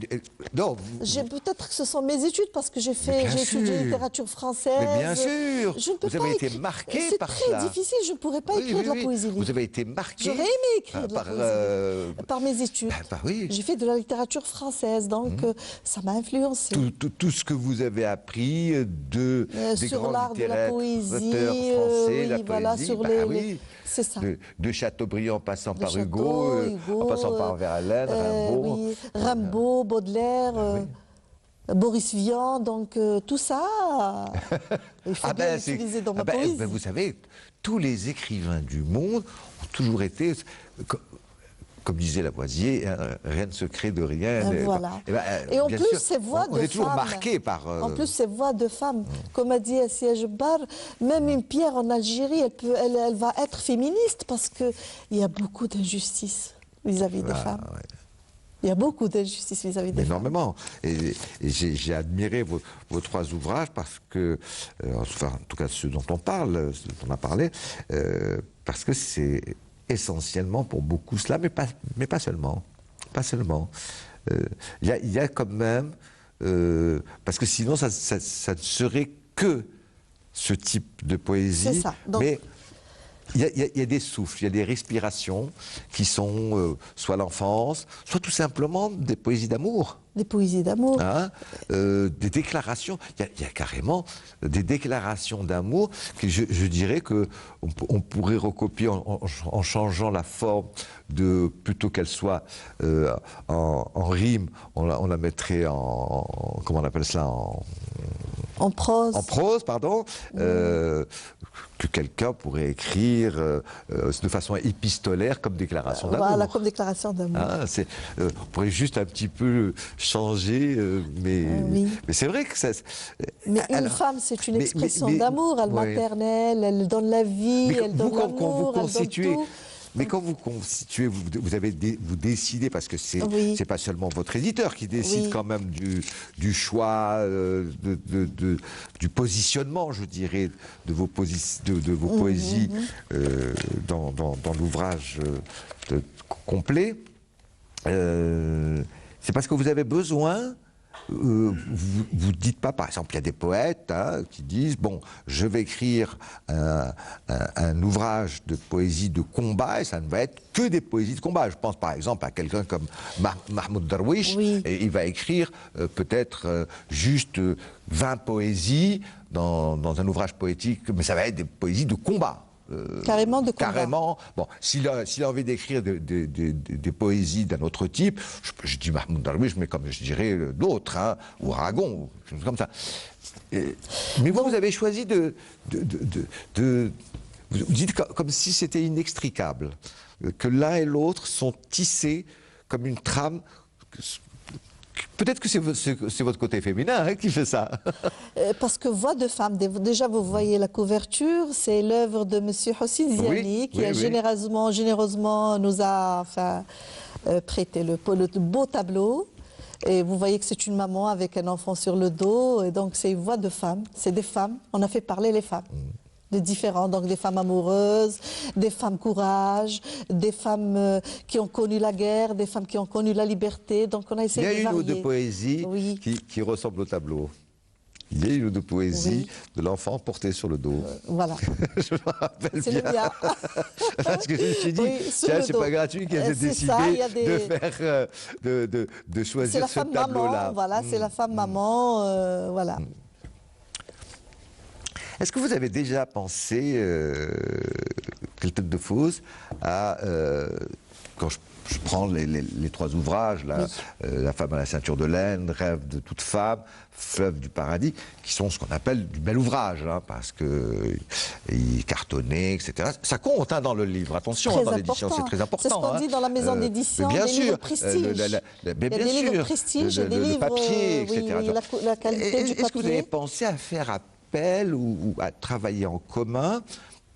Non, peut-être que ce sont mes études parce que j'ai bien étudié sûr. littérature française. Mais bien sûr. Je ne peux Vous avez pas été écrire. marqué par C'est cela. très difficile, je ne pourrais pas Oui, écrire oui, de la oui. poésie libre. Vous avez été marqué. J'aurais aimé écrire de la par, poésie libre. Par mes études. bah oui. J'ai fait de la littérature française, donc ça m'a influencé. Tout ce que vous avez appris des sur grands l'art de la littéraires, poésie, auteurs français, oui, la voilà, poésie, sur bah les- oui. c'est ça. De Chateaubriand passant De par Chateau, Hugo, en passant par Verlaine, Rimbaud. oui, Rimbaud, Baudelaire, Boris Vian, donc tout ça, il faut bien l'utiliser dans ma poésie. Vous savez, tous les écrivains du monde ont toujours été, comme disait Lavoisier, rien ne se crée de rien. Voilà. Et en bien plus, sûr, ces voix on de est toujours femmes. marqué par. En plus, ces voix de femmes, comme a dit Assia Jebbar, même une pierre en Algérie, elle va être féministe parce qu'il y a beaucoup d'injustices vis-à-vis des femmes. Ouais. Il y a beaucoup d'injustices vis-à-vis des femmes. Énormément. Et j'ai admiré vos trois ouvrages parce que, enfin, en tout cas ceux dont on parle, ceux dont on a parlé, parce que c'est essentiellement pour beaucoup cela, mais pas seulement. Pas seulement. Il y a quand même, parce que sinon ça ne serait que ce type de poésie. C'est ça. Donc, mais il y a des souffles, il y a des respirations qui sont soit l'enfance, soit tout simplement des poésies d'amour. des poésies d'amour. Hein, des déclarations, il y a carrément des déclarations d'amour que je dirais que on pourrait recopier en changeant la forme de, plutôt qu'elle soit en rime, on la mettrait comment on appelle ça, En prose. en prose, pardon, que quelqu'un pourrait écrire de façon épistolaire comme déclaration d'amour. Voilà, comme déclaration d'amour. Hein, on pourrait juste un petit peu changer, mais c'est vrai que ça. Mais une alors, femme, c'est une mais- expression mais- d'amour. Elle ouais. maternelle, elle donne la vie, Mais elle donne quand vous l'amour, elle donne constituez, tout. mais quand vous constituez, vous décidez, parce que c'est Oui. c'est pas seulement votre éditeur qui décide Oui. quand même du choix, du positionnement, je dirais, de vos poésies dans l'ouvrage complet. C'est parce que vous avez besoin. Vous dites pas, par exemple, il y a des poètes qui disent, bon, je vais écrire un ouvrage de poésie de combat et ça ne va être que des poésies de combat. Je pense par exemple à quelqu'un comme Mahmoud Darwish, Oui. et il va écrire peut-être juste 20 poésies dans un ouvrage poétique, mais ça va être des poésies de combat. Carrément de combat. Carrément. Bon, s'il a envie d'écrire des poésies d'un autre type, je dis Mahmoud Darwish, mais comme je dirais d'autres, ou Aragon, ou quelque chose comme ça. Mais vous avez choisi vous dites comme si c'était inextricable. que l'un et l'autre sont tissés comme une trame. Peut-être que c'est votre côté féminin hein, qui fait ça. Parce que Voix de femme, déjà vous voyez la couverture, c'est l'œuvre de M. Hossi Ziani qui a généreusement nous a prêté le beau tableau. Et vous voyez que c'est une maman avec un enfant sur le dos. Et donc c'est Voix de femme, c'est des femmes. On a fait parler les femmes. De différents, donc des femmes amoureuses, des femmes courage, des femmes qui ont connu la guerre, des femmes qui ont connu la liberté. Donc on a essayé de varier. Il y a une ou deux poésies oui. qui ressemblent au tableau. Il y a une ou deux poésies de l'enfant porté sur le dos. Voilà. Je me rappelle bien. C'est le mien. Parce que je me suis dit, tiens, c'est pas gratuit qu'elle ait décidé de faire, de choisir ce tableau-là. Voilà, c'est la femme maman, voilà. Est-ce que vous avez déjà pensé, quelle tête de fausse, à, quand je prends les trois ouvrages, là, La femme à la ceinture de laine, Rêve de toute femme, Fleuve du paradis, qui sont ce qu'on appelle du bel ouvrage, hein, parce qu'il cartonnait, etc. Ça compte hein, dans le livre, attention, dans l'édition, c'est très important. C'est ce qu'on dit dans la maison d'édition, des livres prestige. Il y a des livres prestige, des livres, papier, etc. La qualité du papier. Est-ce que vous avez pensé à faire appel ou à travailler en commun,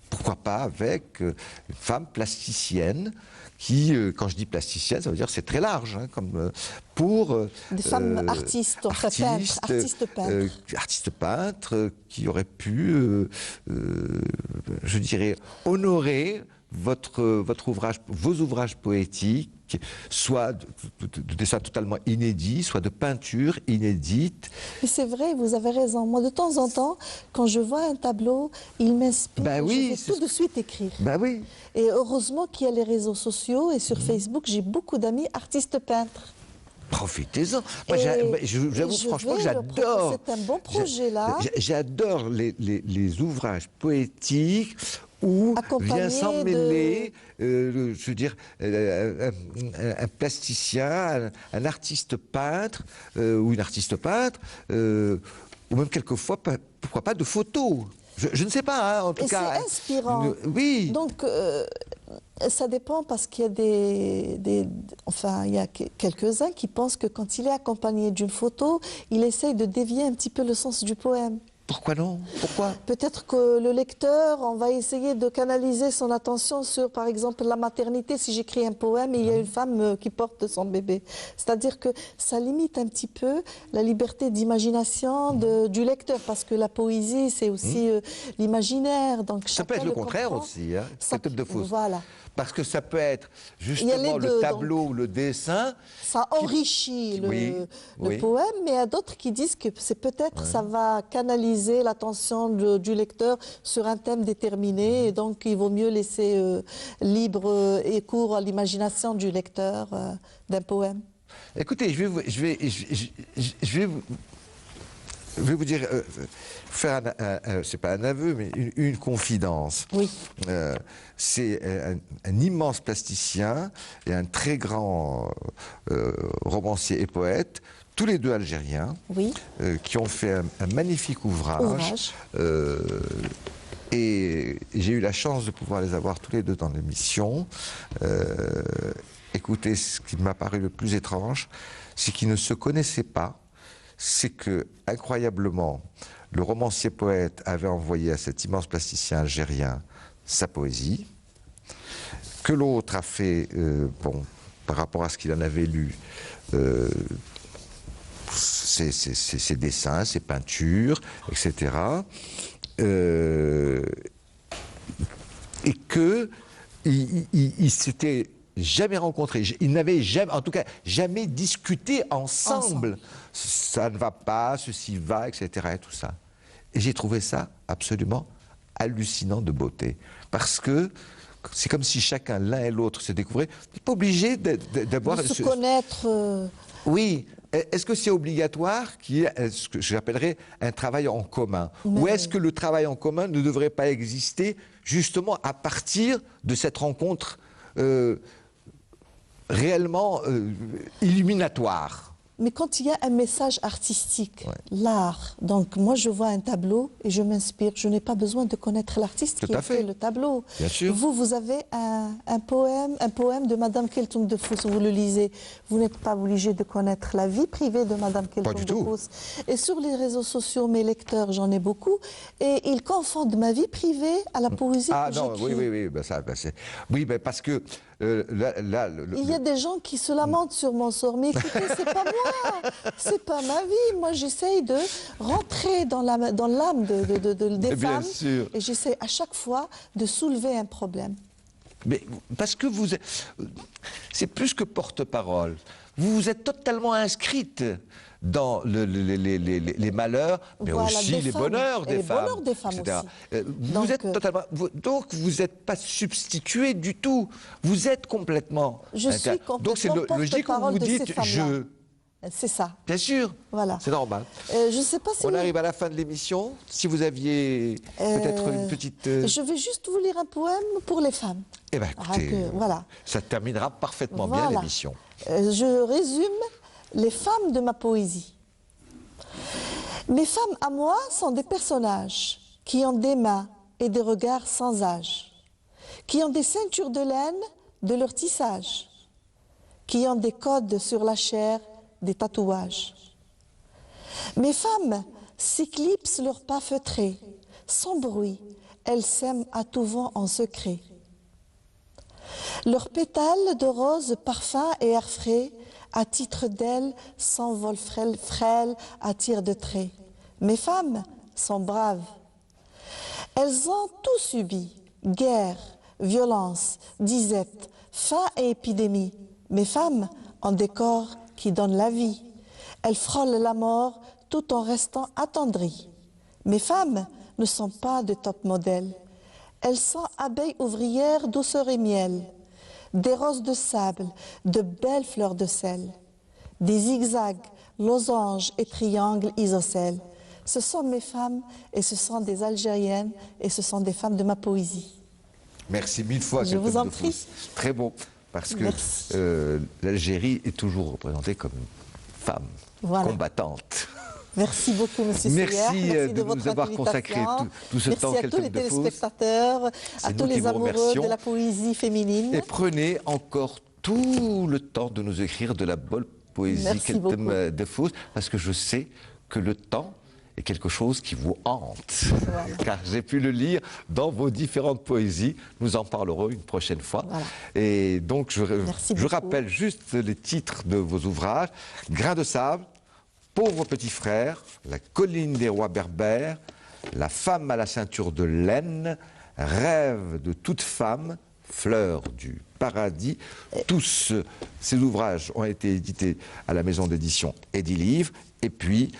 pourquoi pas avec une femme plasticienne qui, quand je dis plasticienne, ça veut dire c'est très large, hein, comme pour des femmes artistes, artistes peintres qui auraient pu, je dirais, honorer votre ouvrage, vos ouvrages poétiques, soit de dessins totalement inédits, soit de peintures inédites. Mais c'est vrai, vous avez raison. Moi, de temps en temps, quand je vois un tableau, il m'inspire. Ben oui, je vais tout de suite écrire. Ben oui. Et heureusement qu'il y a les réseaux sociaux et sur Facebook, j'ai beaucoup d'amis artistes peintres. Profitez-en. Moi, j'avoue franchement que j'adore. C'est un bon projet là. J'adore les ouvrages poétiques où vient s'emmêler, je veux dire, un plasticien, un artiste peintre ou une artiste peintre, ou même quelquefois, pourquoi pas, de photos. Je ne sais pas, hein, en tout cas. C'est inspirant. Oui. Donc, ça dépend parce qu'il y a enfin, il y a quelques-uns qui pensent que quand il est accompagné d'une photo, il essaye de dévier un petit peu le sens du poème. Pourquoi non? Pourquoi? Peut-être que le lecteur, on va essayer de canaliser son attention sur, par exemple, la maternité. Si j'écris un poème et il y a une femme qui porte son bébé. C'est-à-dire que ça limite un petit peu la liberté d'imagination du lecteur, parce que la poésie, c'est aussi l'imaginaire. Donc ça peut être le contraire aussi, hein, cette tête de fausse. Voilà. Parce que ça peut être justement le tableau ou le dessin. Ça enrichit le poème, mais il y a d'autres qui disent que c'est peut-être ça va canaliser l'attention du lecteur sur un thème déterminé, et donc il vaut mieux laisser libre et court à l'imagination du lecteur d'un poème. Écoutez, je vais vous dire, faire c'est pas un aveu, mais une confidence. Oui. C'est un immense plasticien et un très grand romancier et poète, tous les deux algériens, qui ont fait un magnifique ouvrage. Et j'ai eu la chance de pouvoir les avoir tous les deux dans l'émission. Écoutez, ce qui m'a paru le plus étrange, c'est qu'ils ne se connaissaient pas. C'est que, incroyablement, le romancier poète avait envoyé à cet immense plasticien algérien sa poésie, que l'autre a fait, par rapport à ce qu'il en avait lu, ses dessins, ses peintures, etc. Et qu'ils s'étaient jamais rencontrés, ils n'avaient jamais, en tout cas, jamais discuté ensemble. Ça ne va pas, ceci va, etc. et tout ça. Et j'ai trouvé ça absolument hallucinant de beauté. Parce que c'est comme si chacun, l'un et l'autre, se découvraient. Vous n'êtes pas obligé d'avoir... De se connaître... Oui. Est-ce que c'est obligatoire qu'il y ait ce que j'appellerais un travail en commun? Ou est-ce que le travail en commun ne devrait pas exister justement à partir de cette rencontre réellement illuminatoire? Mais quand il y a un message artistique, l'art, donc moi je vois un tableau et je m'inspire, je n'ai pas besoin de connaître l'artiste qui a fait le tableau. Bien sûr. Vous avez un poème de Madame Keltoum de Fous, vous le lisez, vous n'êtes pas obligé de connaître la vie privée de Madame Keltoum de Fous. Et sur les réseaux sociaux, mes lecteurs, j'en ai beaucoup, et ils confondent ma vie privée à la poésie que j'écris. Oui, oui, mais parce que il y a des gens qui se lamentent sur mon sort, mais écoutez, c'est pas moi, c'est pas ma vie. Moi, j'essaye de rentrer dans l'âme des femmes, et j'essaie à chaque fois de soulever un problème. Mais parce que c'est plus que porte-parole. Vous vous êtes totalement inscrite dans les malheurs, mais aussi les bonheurs des femmes. Les bonheurs des femmes aussi. Donc vous n'êtes pas substituée du tout. Vous êtes complètement. Je suis complètement donc c'est logique que vous dites je. C'est ça. Bien sûr. Voilà. C'est normal. Je sais pas si on arrive à la fin de l'émission. Si vous aviez peut-être une petite. Je vais juste vous lire un poème pour les femmes. Eh bien, écoutez, voilà. Ça terminera parfaitement bien l'émission. Je résume les femmes de ma poésie. Mes femmes à moi sont des personnages qui ont des mains et des regards sans âge, qui ont des ceintures de laine de leur tissage, qui ont des codes sur la chair, des tatouages. Mes femmes s'éclipsent leurs pas feutrés, sans bruit, elles s'aiment à tout vent en secret. Leurs pétales de rose, parfum et air frais, à titre d'ailes, s'envolent frêles à tir de trait. Mes femmes sont braves. Elles ont tout subi, guerre, violence, disette, faim et épidémie. Mes femmes ont des corps qui donnent la vie. Elles frôlent la mort tout en restant attendries. Mes femmes ne sont pas de top modèles. Elles sont abeilles ouvrières, douceur et miel. Des roses de sable, de belles fleurs de sel. Des zigzags, losanges et triangles isocèles. Ce sont mes femmes et ce sont des Algériennes et ce sont des femmes de ma poésie. Merci mille fois. Je vous en prie. Très beau, parce que l'Algérie est toujours représentée comme une femme combattante. Merci beaucoup, Monsieur Seyer. Merci de nous avoir consacré tout ce temps. Merci à tous les téléspectateurs, à tous les amoureux de la poésie féminine. Et prenez encore tout le temps de nous écrire de la bonne poésie Keltoum de Fous, parce que je sais que le temps est quelque chose qui vous hante. Voilà. Car j'ai pu le lire dans vos différentes poésies. Nous en parlerons une prochaine fois. Voilà. Et donc, je rappelle juste les titres de vos ouvrages. Grain de sable, Pauvre petit frère, La colline des rois berbères, La femme à la ceinture de laine, Rêve de toute femme, Fleurs du paradis. Tous ces ouvrages ont été édités à la maison d'édition Edilivre. Et puis,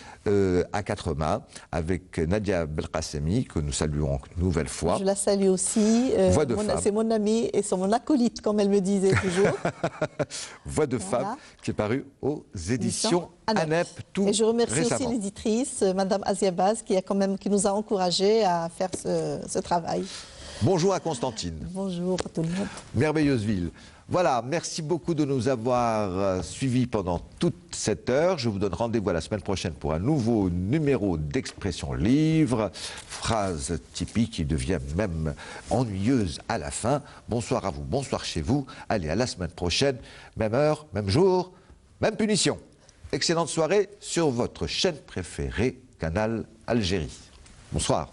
à quatre mains, avec Nadia Belkacemi, que nous saluons une nouvelle fois. Je la salue aussi. Voix de femme. C'est mon amie et c'est mon acolyte, comme elle me disait toujours. Voix de femme, qui est parue aux éditions ANEP tout récemment. Et je remercie aussi l'éditrice, Madame Aziabaz, qui nous a encouragés à faire ce travail. Bonjour à Constantine. Bonjour à tout le monde. Merveilleuse ville. Voilà, merci beaucoup de nous avoir suivis pendant toute cette heure. Je vous donne rendez-vous à la semaine prochaine pour un nouveau numéro d'Expression Livre. Phrase typique qui devient même ennuyeuse à la fin. Bonsoir à vous, bonsoir chez vous. Allez, à la semaine prochaine, même heure, même jour, même punition. Excellente soirée sur votre chaîne préférée, Canal Algérie. Bonsoir.